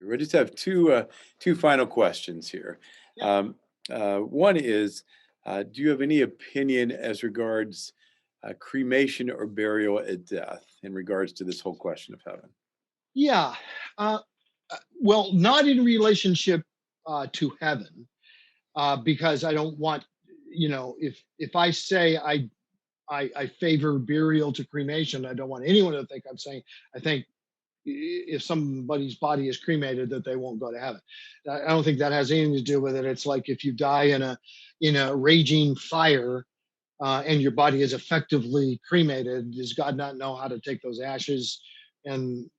We just have two final questions here. Yeah. One is, do you have any opinion as regards cremation or burial at death in regards to this whole question of heaven? Yeah. Uh, well, not in relationship to heaven, because I don't want, if I say I favor burial to cremation, I don't want anyone to think I'm saying I think if somebody's body is cremated that they won't go to heaven. I don't think that has anything to do with it. It's like if you die in a raging fire, and your body is effectively cremated, does God not know how to take those ashes and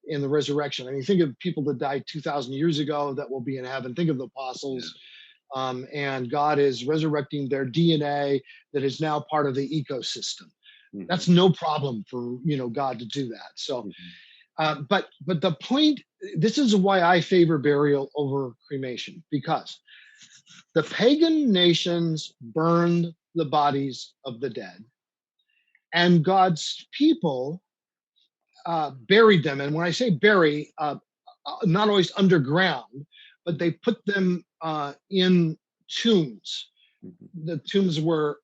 in the resurrection? I mean, think of people that died 2,000 years ago that will be in heaven. Think of the Yeah. apostles, and God is resurrecting their DNA that is now part of the ecosystem. Hmm. That's no problem for God to do that. So, Hmm. but the point. This is why I favor burial over cremation, because the pagan nations burned the bodies of the dead, and God's people buried them. And when I say bury, not always underground, but they put them in tombs. Hmm. The tombs were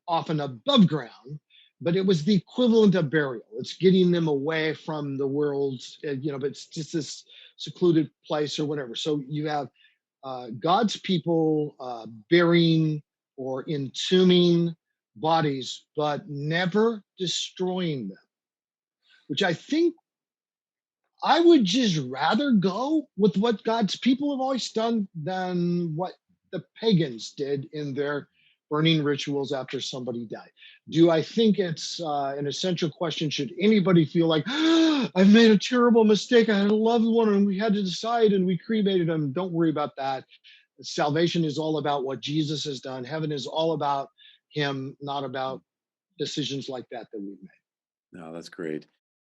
often above ground, but it was the equivalent of burial. It's getting them away from the world, but it's just this secluded place or whatever. So you have God's people burying or entombing bodies, but never destroying them, which I think I would just rather go with what God's people have always done than what the pagans did in their burning rituals after somebody died. Do I think it's an essential question? Should anybody feel like, I've made a terrible mistake? I had a loved one and we had to decide and we cremated them. Don't worry about that. Salvation is all about what Jesus has done. Heaven is all about him, not about decisions like that we've made. No, that's great.